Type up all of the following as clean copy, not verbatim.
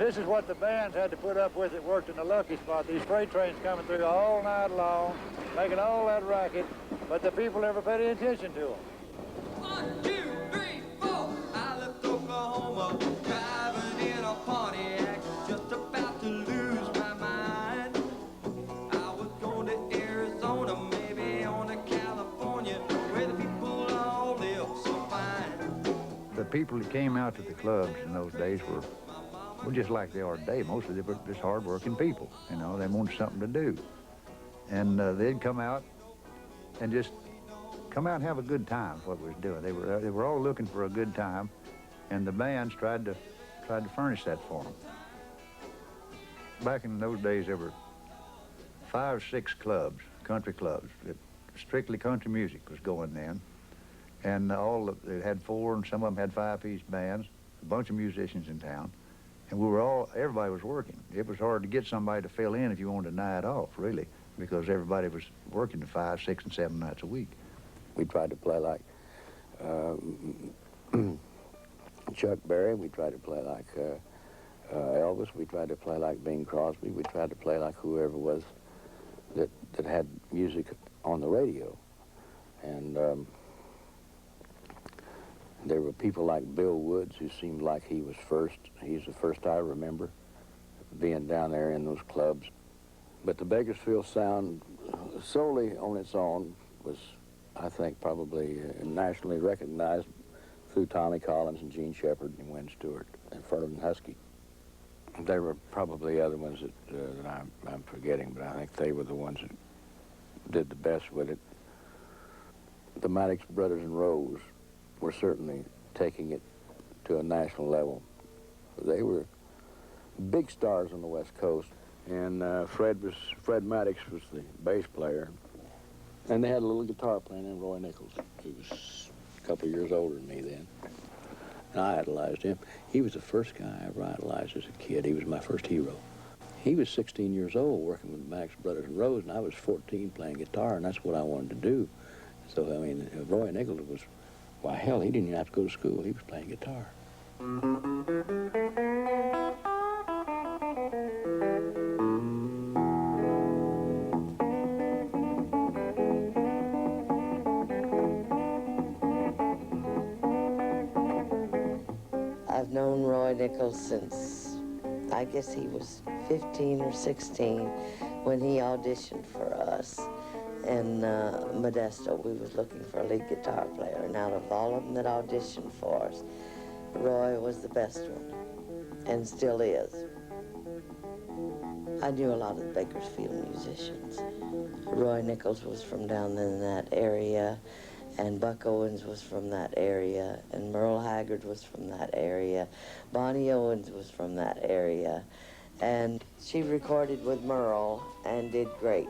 this is what the bands had to put up with that worked in the Lucky Spot. These freight trains coming through all night long, making all that racket, but the people never paid any attention to them. 1, 2, 3, 4. I left Oklahoma, driving in a Pontiac, just about to lose my mind. I was going to Arizona, maybe on to California, where the people all live so fine. The people that came out to the clubs in those days were just like they are today. Most of them were just hard-working people, you know. They wanted something to do. And they'd come out and just come out and have a good time, is what we was doing. They were all looking for a good time, and the bands tried to furnish that for them. Back in those days, there were 5 or 6 clubs, country clubs, that strictly country music was going then. And they had 4, and some of them had 5-piece bands, a bunch of musicians in town. And everybody was working. It was hard to get somebody to fill in if you wanted a night off, really, because everybody was working 5, 6, and 7 nights a week. We tried to play like Chuck Berry. We tried to play like Elvis. We tried to play like Bing Crosby. We tried to play like whoever was that had music on the radio. And there were people like Bill Woods, who seemed like he was first. He's the first I remember being down there in those clubs. But the Bakersfield sound, solely on its own, was, I think, probably nationally recognized through Tommy Collins and Gene Shepard and Wynn Stewart and Ferland Husky. There were probably other ones that I'm forgetting, but I think they were the ones that did the best with it. The Maddox Brothers and Rose were certainly taking it to a national level. They were big stars on the West Coast, and Fred Maddox was the bass player. And they had a little guitar player named Roy Nichols, who was a couple of years older than me then. And I idolized him. He was the first guy I ever idolized as a kid. He was my first hero. He was 16 years old working with the Maddox Brothers and Rose, and I was 14 playing guitar, and that's what I wanted to do. So, I mean, Roy Nichols was, why, hell, he didn't even have to go to school. He was playing guitar. I've known Roy Nichols since, I guess he was 15 or 16 when he auditioned for us. In Modesto, we was looking for a lead guitar player, and out of all of them that auditioned for us, Roy was the best one, and still is. I knew a lot of the Bakersfield musicians. Roy Nichols was from down in that area, and Buck Owens was from that area, and Merle Haggard was from that area. Bonnie Owens was from that area, and she recorded with Merle and did great.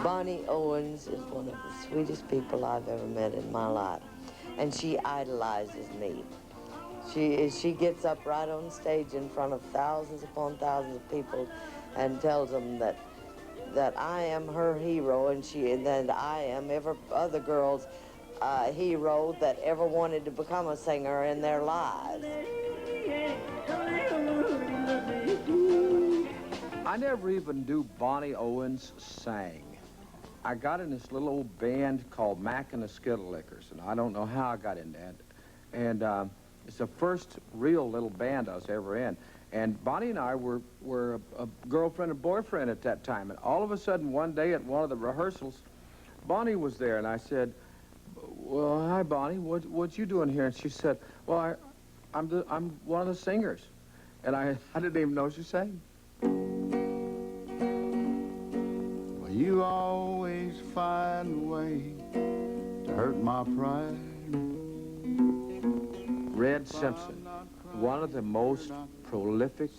Bonnie Owens is one of the sweetest people I've ever met in my life, and she idolizes me. She gets up right on stage in front of thousands upon thousands of people and tells them that I am her hero, and that I am every other girl's hero that ever wanted to become a singer in their lives. I never even knew Bonnie Owens sang. I got in this little old band called Mac and the Skittlickers, and I don't know how I got in that. And it's the first real little band I was ever in. And Bonnie and I were a girlfriend and boyfriend at that time. And all of a sudden, one day at one of the rehearsals, Bonnie was there, and I said, "Well, hi, Bonnie. What you doing here?" And she said, "Well, I'm one of the singers." And I didn't even know she sang. Well, you always find a way to hurt my pride. Red Simpson, one of the most prolific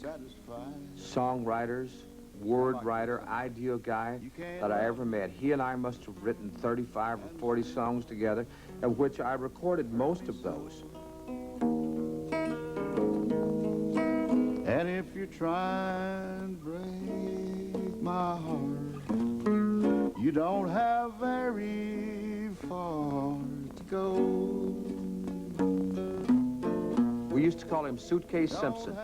songwriters, word writer, idea guy that I ever met. He and I must have written 35 or 40 songs together, of which I recorded most of those. And if you try and break my heart, you don't have very far to go. We used to call him Suitcase Simpson.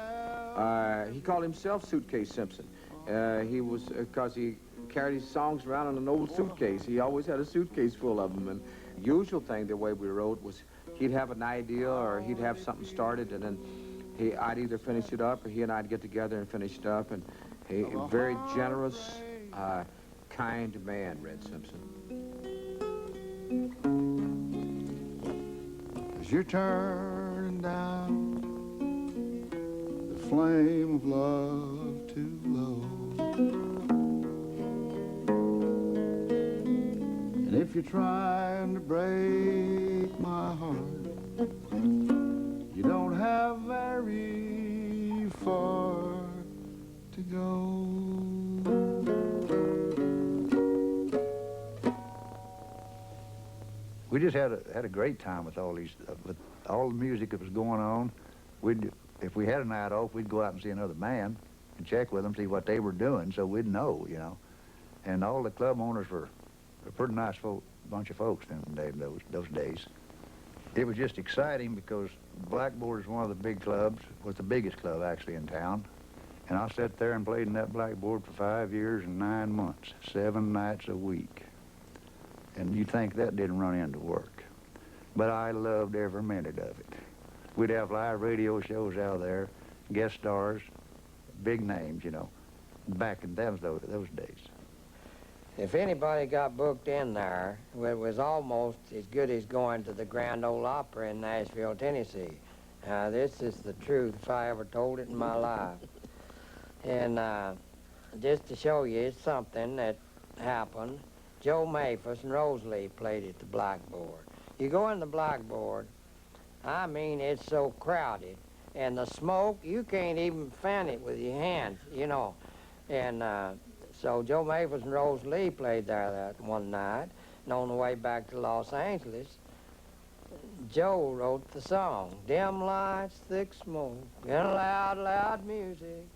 He called himself Suitcase Simpson. He was, because he carried his songs around in an old suitcase. He always had a suitcase full of them. And the usual thing, the way we wrote, was he'd have an idea or he'd have something started, and then I'd either finish it up or he and I'd get together and finish it up. And a very generous, kind man, Red Simpson. As you're turning down the flame of love too low, and if you're trying to break my heart, you don't have very far to go. We just had a great time with all these, with all the music that was going on. If we had a night off, we'd go out and see another band and check with them, see what they were doing, so we'd know, you know. And all the club owners were a pretty nice bunch of folks in those days. It was just exciting because Blackboard is one of the big clubs, was the biggest club actually in town. And I sat there and played in that Blackboard for 5 years and 9 months, 7 nights a week. And you'd think that didn't run into work. But I loved every minute of it. We'd have live radio shows out there, guest stars, big names, you know, back in those days. If anybody got booked in there, it was almost as good as going to the Grand Ole Opera in Nashville, Tennessee. This is the truth if I ever told it in my life. And just to show you, it's something that happened. Joe Maphis and Rosalie played at the Blackboard. You go in the Blackboard, I mean, it's so crowded. And the smoke, you can't even fan it with your hands, you know. And so Joe Maphis and Rosalie played there that one night. And on the way back to Los Angeles, Joe wrote the song, Dim lights, thick smoke, and loud, loud music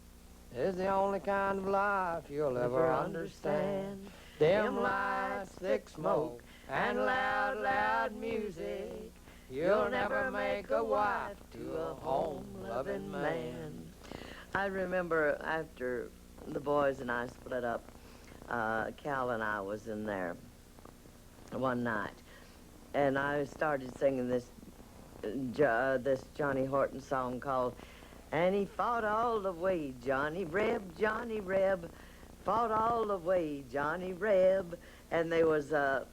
is the only kind of life you'll ever understand. Dim lights, thick smoke, and loud, loud music, you'll never make a wife to a home-loving man. I remember after the boys and I split up, Cal and I was in there one night, and I started singing this Johnny Horton song called And He Fought All the Way, Johnny Reb, fought all the way, Johnny Reb. And there was a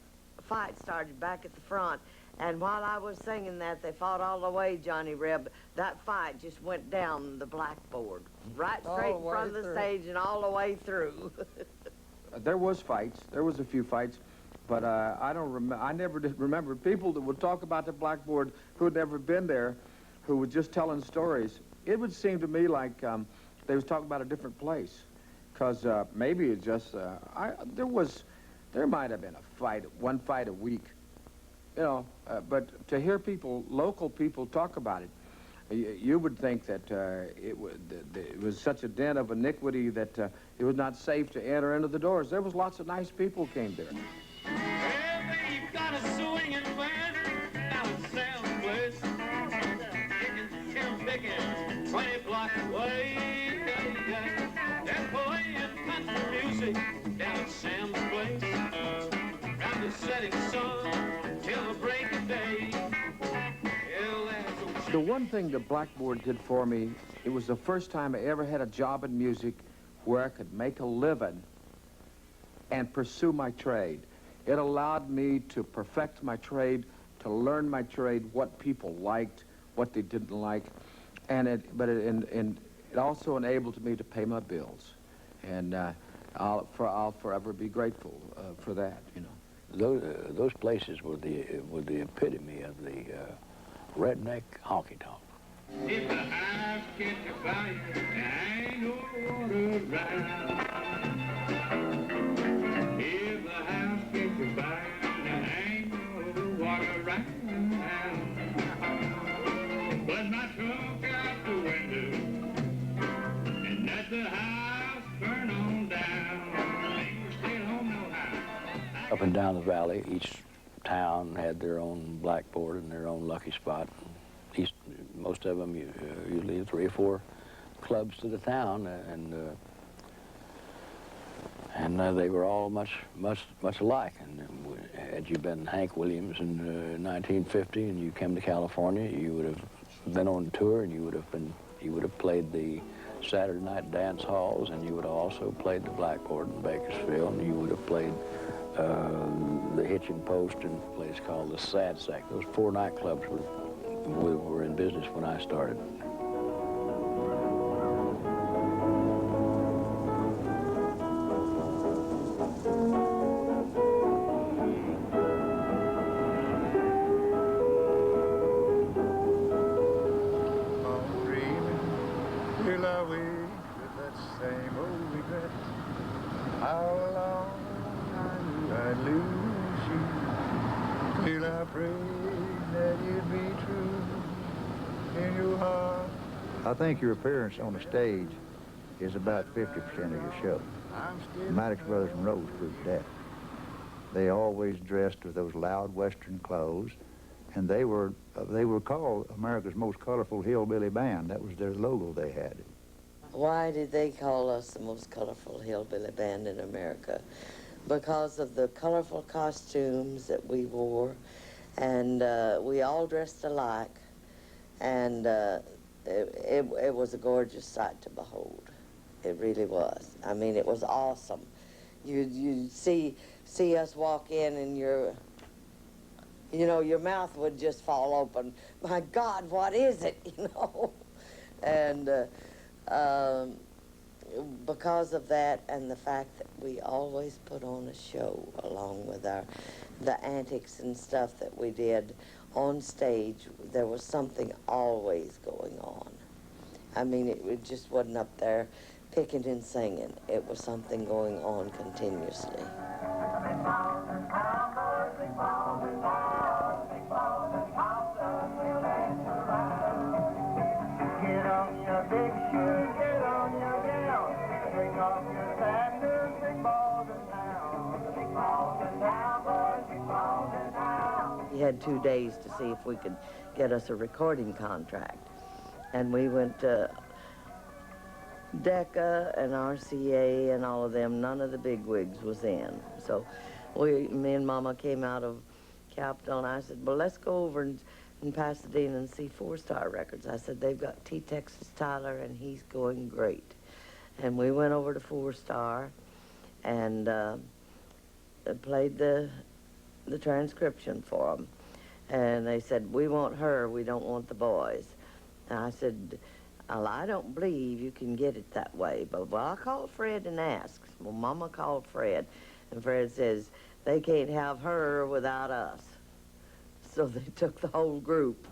fight started back at the front. And while I was singing that, they fought all the way, Johnny Reb, that fight just went down the Blackboard, right straight in front of the stage and all the way through. There was fights. There was a few fights. But I never did remember people that would talk about the Blackboard who had never been there, who were just telling stories. It would seem to me like they was talking about a different place. Because maybe it's just, there might have been one fight a week, you know, but to hear local people talk about it, you would think that it was such a den of iniquity that it was not safe to enter into the doors. There was lots of nice people came there. Well, they've got a swinging band out at Sam's place. Picking 20 blocks away. They're playing country music down at Sam's place. Round the setting sun till the break of day. The one thing the Blackboard did for me, it was the first time I ever had a job in music where I could make a living and pursue my trade. It allowed me to perfect my trade, to learn my trade, what people liked, what they didn't like, and it also enabled me to pay my bills, and I'll forever be grateful for that. You know, Those places were the epitome of the redneck honky tonk. If the eyes catch a fire, there ain't no water around. If the house catch a fire, there ain't no water around. But my truck out the window, up and down the valley. Each town had their own blackboard and their own lucky spot. Most of them, usually 3 or 4 clubs to the town, and they were all much alike. And had you been Hank Williams in 1950 and you came to California, you would have been on tour, and you would have played the Saturday night dance halls, and you would have also played the blackboard in Bakersfield, and you would have played the Hitching Post in a place called the Sad Sack. Those 4 nightclubs were in business when I started. Till I wake with that same old regret. How long I knew I'd lose you. Till I prayed that you'd be true in your heart. I think your appearance on the stage is about 50% of your show. The Maddox Brothers and Rose proved that. They always dressed with those loud Western clothes, and they were called America's most colorful hillbilly band. That was their logo they had. Why did they call us the most colorful hillbilly band in America? Because of the colorful costumes that we wore, and we all dressed alike, and it was a gorgeous sight to behold. It really was. I mean, it was awesome. You'd see us walk in, and your mouth would just fall open. My God, what is it? And because of that, and the fact that we always put on a show along with the antics and stuff that we did on stage, there was something always going on. I mean, it just wasn't up there picking and singing. It was something going on continuously. Get on your big shoes, get on your gown, bring off your sandals, big balls in town. Big balls in town, boys, big balls in town. We had 2 days to see if we could get us a recording contract. And we went to Decca and RCA and all of them. None of the bigwigs was in. So me and Mama came out of Capitol, and I said, well, let's go over in Pasadena and see 4 Star Records. I said, they've got T. Texas Tyler, and he's going great. And we went over to 4 Star and played the transcription for them. And they said, we want her, we don't want the boys. And I said, well, I don't believe you can get it that way. But well, I called Fred and asked. Well, Mama called Fred, and Fred says, they can't have her without us. So they took the whole group.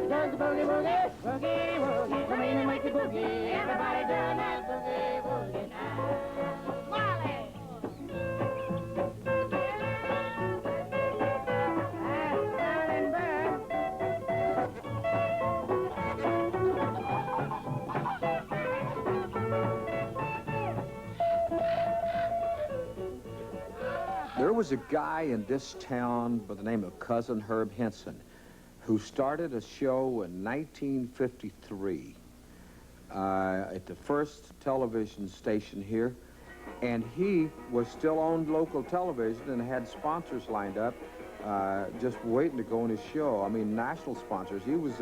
Does the boogie woogie, boogie woogie, come in and make the boogie. Everybody doing that boogie woogie now. Wally! There was a guy in this town by the name of Cousin Herb Henson who started a show in 1953 at the first television station here, and he was still on local television and had sponsors lined up just waiting to go on his show. I mean, national sponsors. He was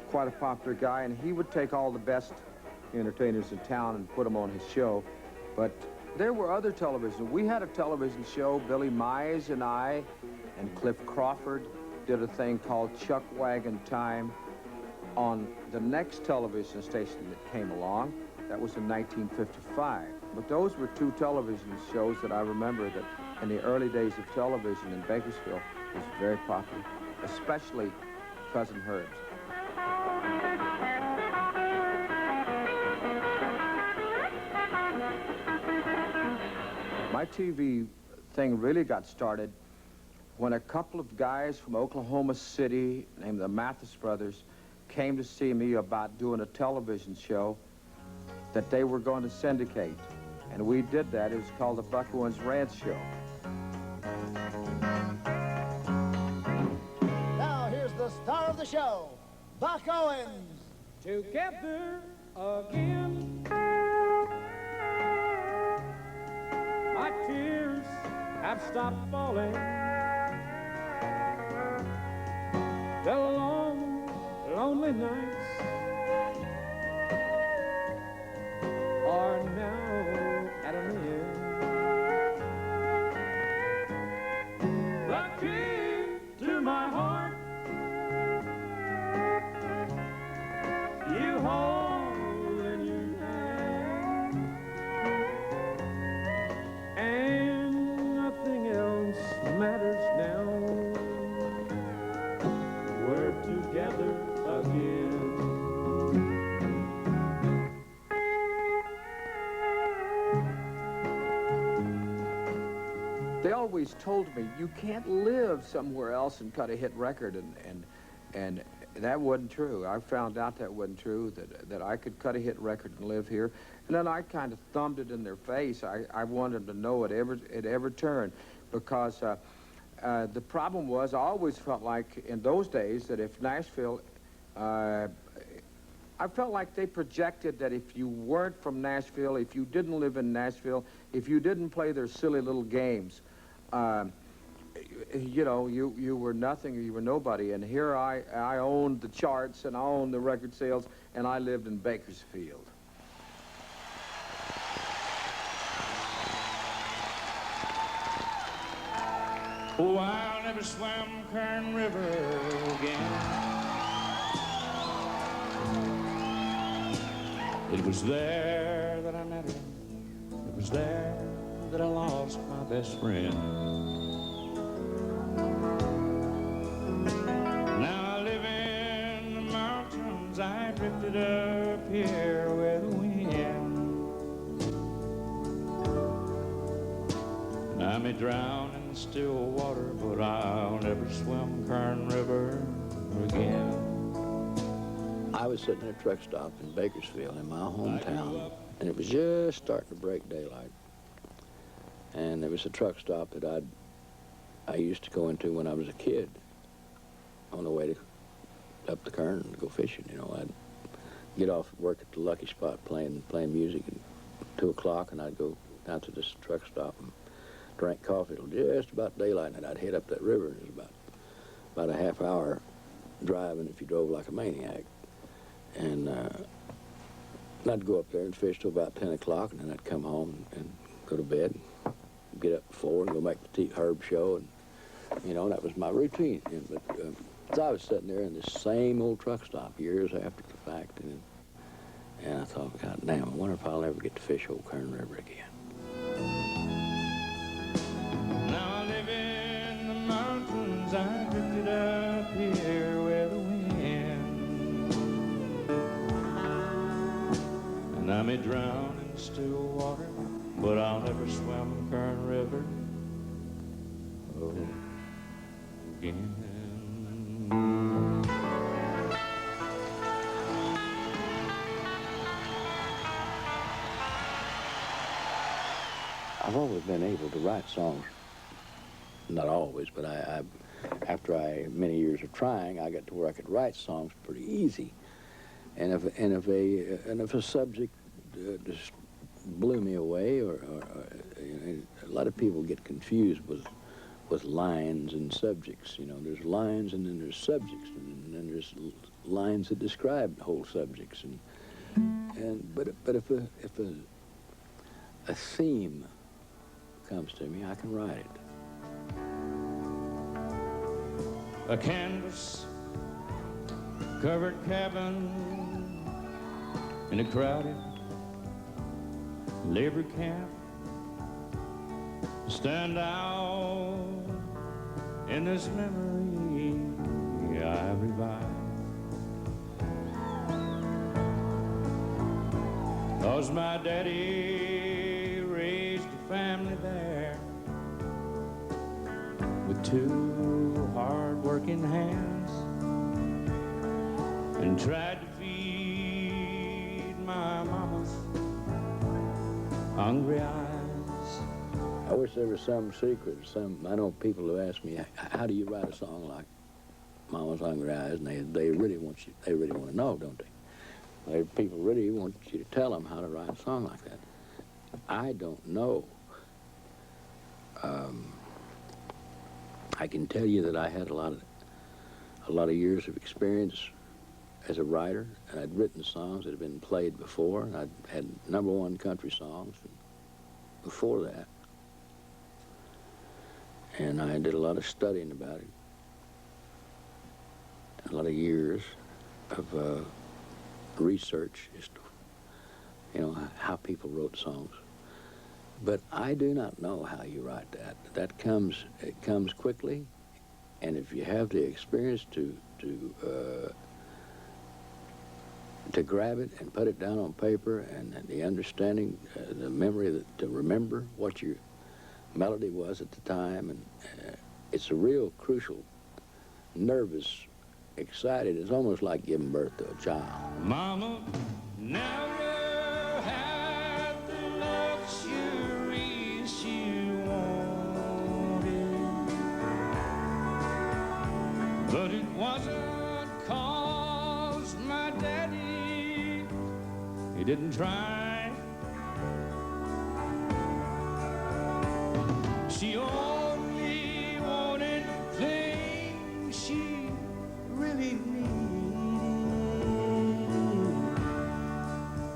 quite a popular guy, and he would take all the best entertainers in town and put them on his show. But there were other television. We had a television show, Billy Mize and I, and Cliff Crawford did a thing called Chuck Wagon Time on the next television station that came along. That was in 1955. But those were 2 television shows that I remember that in the early days of television in Bakersfield was very popular, especially Cousin Herb's. my TV thing really got started when a couple of guys from Oklahoma City named the Mathis brothers came to see me about doing a television show that they were going to syndicate. And we did that. It was called the Buck Owens Ranch Show. Now here's the star of the show, Buck Owens. Together again. My tears have stopped falling. The long, lonely nights are now at an end. The key to my heart you hold in your hand, and nothing else matters now. We're together again. They always told me, you can't live somewhere else and cut a hit record, and that wasn't true. I found out that wasn't true, that I could cut a hit record and live here. And then I kind of thumbed it in their face. I wanted to know it every turn, because the problem was I always felt like in those days that if Nashville, I felt like they projected that if you weren't from Nashville, if you didn't live in Nashville, if you didn't play their silly little games, you know, you were nothing, you were nobody. And here I owned the charts and I owned the record sales, and I lived in Bakersfield. Oh, I'll never swim Kern River again. It was there that I met her. It was there that I lost my best friend. Now I live in the mountains. I drifted up here with the wind. And I may drown in the still water, but I'll never swim Kern River again. I was sitting at a truck stop in Bakersfield in my hometown, and it was just starting to break daylight. And there was a truck stop that I used to go into when I was a kid on the way to up the Kern to go fishing. You know, I'd get off work at the Lucky Spot playing music at 2 o'clock, and I'd go down to this truck stop and drank coffee till just about daylight, and I'd head up that river. It was about a half-hour driving if you drove like a maniac. And I'd go up there and fish till about 10 o'clock, and then I'd come home and go to bed, get up at 4 and go make the Herb show, and, you know, that was my routine. But so I was sitting there in this same old truck stop years after the fact, and I thought, God damn, I wonder if I'll ever get to fish old Kern River again. Now I live in the mountains. I drifted up here with the wind. And I may drown in still water, but I'll never swim Kern River again. I've always been able to write songs. Not always, but after many years of trying, I got to where I could write songs pretty easy. And if a subject just blew me away, or you know, a lot of people get confused with lines and subjects. You know, there's lines and then there's subjects, and then there's lines that describe whole subjects. But if a theme comes to me, I can write it. A canvas covered cabin in a crowded labor camp, stand out in this memory I revive. 'Cause my daddy raised a family there with two hard-working hands and tried to feed my mama's hungry eyes. I wish there was some secret, I know people who ask me, how do you write a song like Mama's Hungry Eyes? And they really want to know, don't they? People really want you to tell them how to write a song like that. I don't know. I can tell you that I had a lot of years of experience as a writer, and I'd written songs that had been played before, and I'd had #1 country songs before that. And I did a lot of studying about it, a lot of years of research as to, how people wrote songs. But I do not know how you write that. It comes quickly, and if you have the experience to grab it and put it down on paper, and the understanding, the memory to remember what your melody was at the time, and it's a real crucial, nervous, excited. It's almost like giving birth to a child. Mama never had the luxury she wanted, but it wasn't 'cause my daddy, he didn't try. She only wanted things she really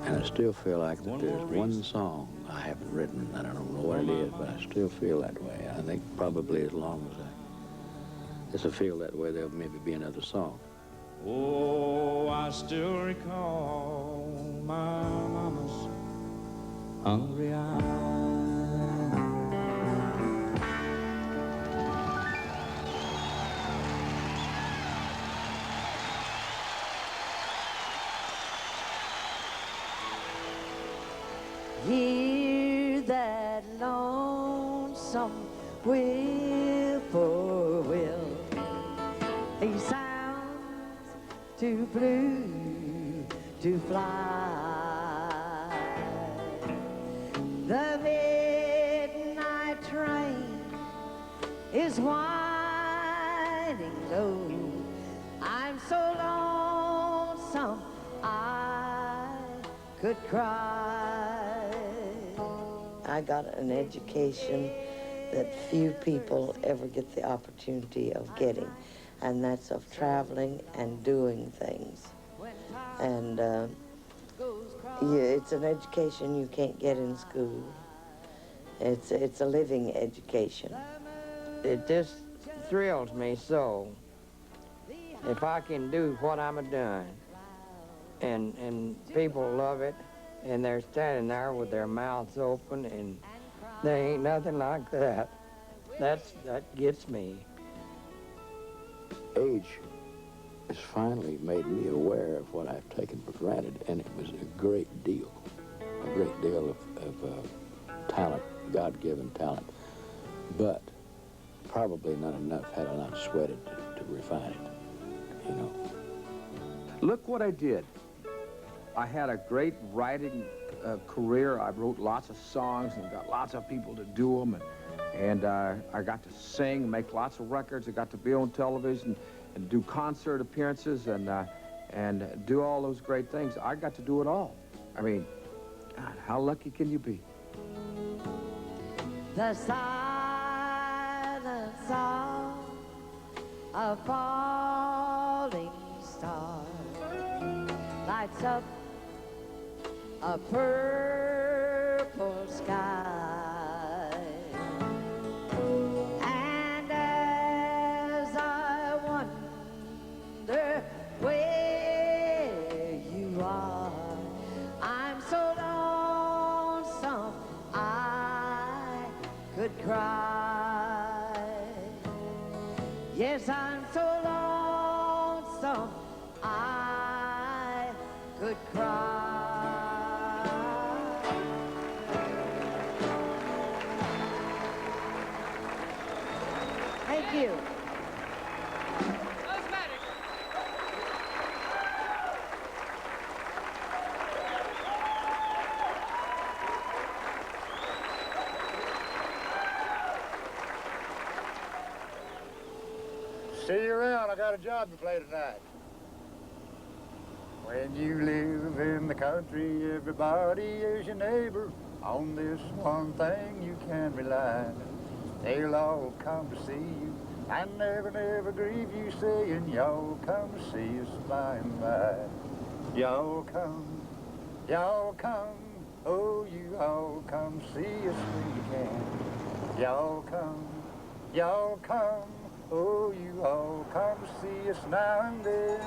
And I still feel like that there's one song I haven't written. I don't know what it is, but I still feel that way. I think probably as long as I feel that way, there'll maybe be another song. Oh, I still recall my mama's hungry eyes. Hear that lonesome whippoorwill. He sounds too blue to fly. The midnight train is winding low. I'm so lonesome I could cry. I got an education that few people ever get the opportunity of getting, and that's of traveling and doing things. And it's an education you can't get in school. It's a living education. It just thrills me so. If I can do what I'm doing, and people love it, and they're standing there with their mouths open, and there ain't nothing like that. That gets me. Age has finally made me aware of what I've taken for granted, and it was a great deal of talent, God-given talent, but probably not enough had I not sweated to refine it, Look what I did. I had a great writing career. I wrote lots of songs and got lots of people to do them. And I got to sing, make lots of records. I got to be on television and do concert appearances and do all those great things. I got to do it all. I mean, God, how lucky can you be? The silence of a falling star lights up a purple sky. And as I wonder where you are, I'm so lonesome I could cry. Yes, I'm so lonesome I could cry. you. See you around. I got a job to play tonight. When you live in the country, everybody is your neighbor. On this one thing you can rely. They'll all come to see you and never, never grieve you, saying, y'all come to see us by and by. Y'all come, oh, you all come see us when you can. Y'all come, oh, you all come to see us now and then.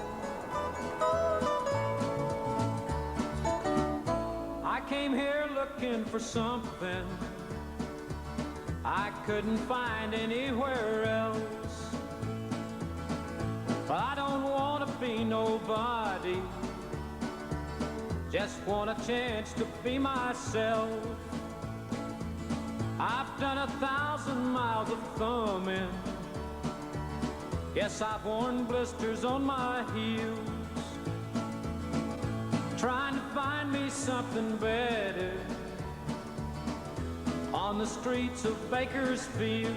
I came here looking for something I couldn't find anywhere else. I don't want to be nobody, just want a chance to be myself. I've done 1,000 miles of thumbing. Yes, I've worn blisters on my heels, trying to find me something better on the streets of Bakersfield.